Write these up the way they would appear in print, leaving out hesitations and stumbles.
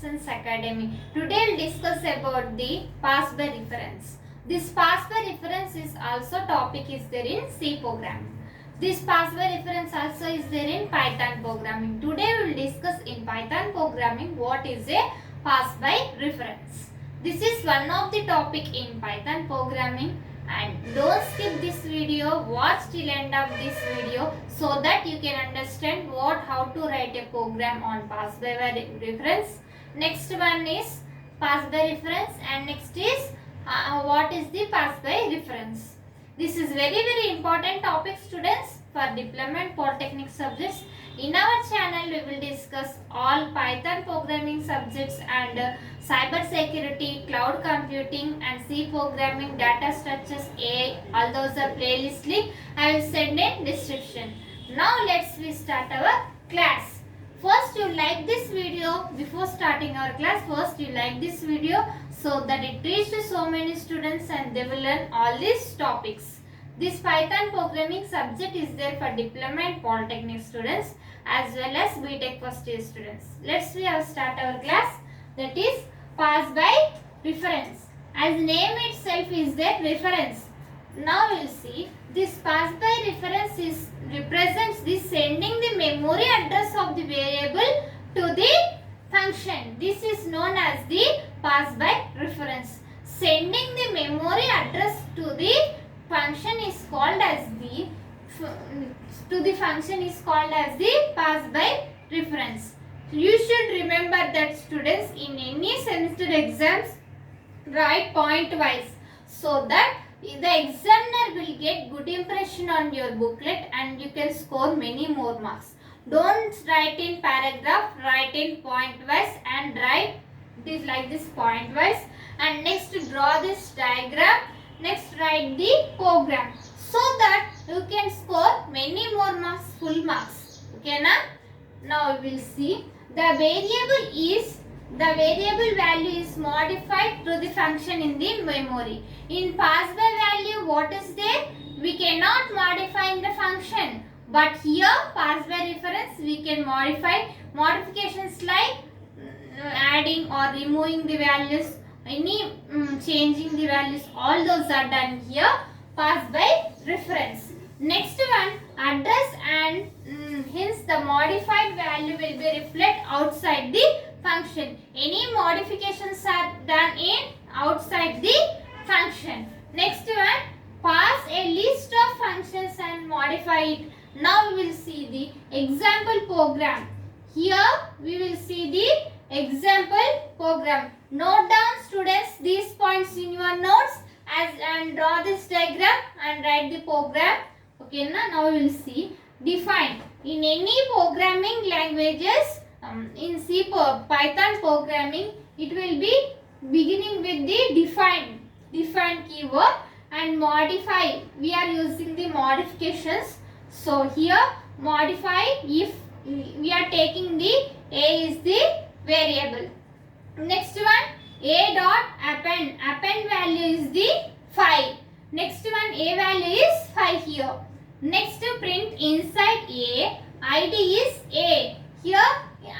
Distance Academy. Today we'll discuss about the pass by reference. This pass by reference is also topic is there in C programming. This pass by reference also is there in Python programming. Today we will discuss in Python programming what is a pass by reference. This is one of the topic in Python programming. And don't skip this video, watch till end of this video so that you can understand how to write a program on pass by reference. Next one is pass by reference and next is what is the pass by reference. This is very important topic, students, for diploma and polytechnic subjects. In our channel we will discuss all Python programming subjects and cyber security, cloud computing and C programming, data structures, AI. All those are playlist link I will send in description. Now let's start our class. First you like this video. Before starting our class, first you like this video so that it reaches so many students and they will learn all these topics. This Python programming subject is there for diploma and polytechnic students as well as B.tech first year students. Let's start our class, that is pass by reference. As name itself is there, reference. Now we will see this pass by reference represents the sending the memory address of the variable to the function. This is known as the pass by reference. Sending the memory address to the function is called as the pass by reference. You should remember that, students, in any semester exams write point wise so that the examiner will get good impression on your booklet and you can score many more marks. Don't write in paragraph, write in point wise and write this like this point wise, and next draw this diagram. Next write the program so that you can score many more marks, full marks. Okay na? Now we will see the variable value is modified to the function in the memory. In pass by value, what is there? We cannot modify in the function, but here pass by reference we can modify. Modifications like adding or removing the values, any changing the values, all those are done here, pass by reference. Next one, address, and hence the modified value will be reflected outside the function. Any modifications are done in outside the function. Next one, pass a list of functions and modify it. Now we will see the example program. Here we will see the example program. Note down, students, these points in your notes and draw this diagram and write the program. Okay, now we will see define. In any programming languages, in C Python programming, it will be beginning with the define keyword, and modify. We are using the modifications. So here modify, if we are taking the A is the variable. Next one, A dot append. Append value is the 5. Next one, A value is 5 here. Next, print inside A. ID is A. Here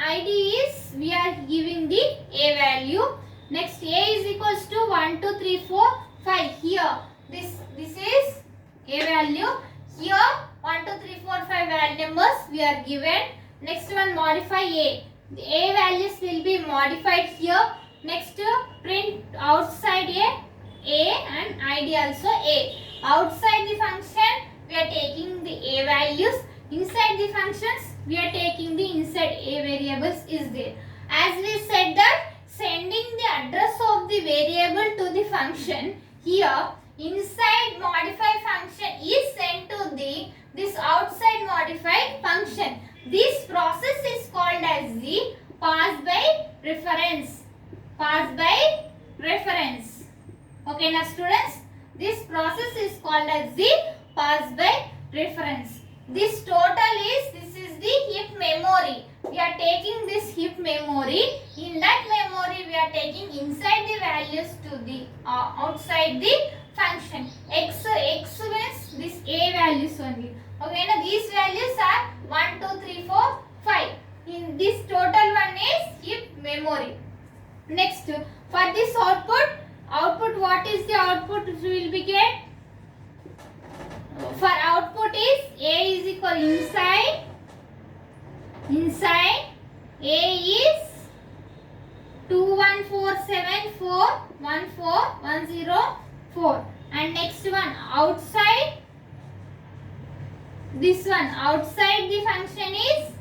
ID is, we are giving the A value. Next, A is equals to 1, 2, 3, 4, 5. Here this is A value. Here 1, 2, 3, 4, 5 value numbers we are given. Next one, modify A. The A values will be modified here. Next, print outside A and ID also A. Outside the function we are taking the A values. Inside the functions we are taking the inside A variables is there. As we said that sending the address of the variable to the function, here inside modify function is sent to this outside modified function. This process is called as the pass by reference. Pass by reference. Okay now, students, this process is called as the pass by reference. This total is, this is the heap memory. We are taking this heap memory. In that memory we are taking inside the values to the outside the function. X means this A values only. Okay, now these values are 1, 2, 3, 4, 5. In this total one is heap memory. Next, for this output, what is the output will be get? For output is A is equal inside A is 21474141104, and next one outside, this one outside the function is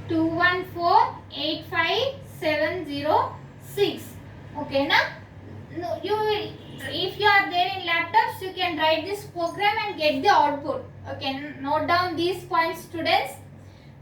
2148576. Okay na? No, you will, if you are there in laptops, you can write this program and get the output. Okay, note down these points, students.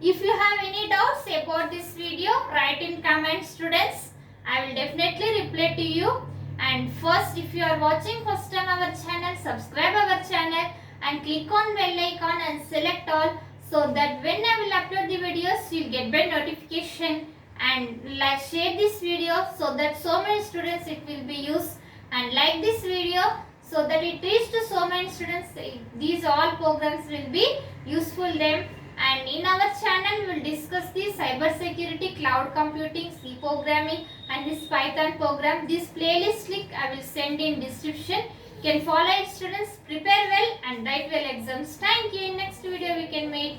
If you have any doubts about this video, write in comments, students. I will definitely reply to you. And first, if you are watching first time our channel, subscribe our channel and click on bell icon and select all, so that when I will upload the videos, you will get by notification. And like, share this video so that so many students it will be used, and like this video so that it reaches to so many students. These all programs will be useful them. And in our channel we will discuss the cyber security, cloud computing, C programming and this Python program. This playlist link I will send in description. You can follow it, students. Prepare well and write well exams. Thank you. In next video we can meet.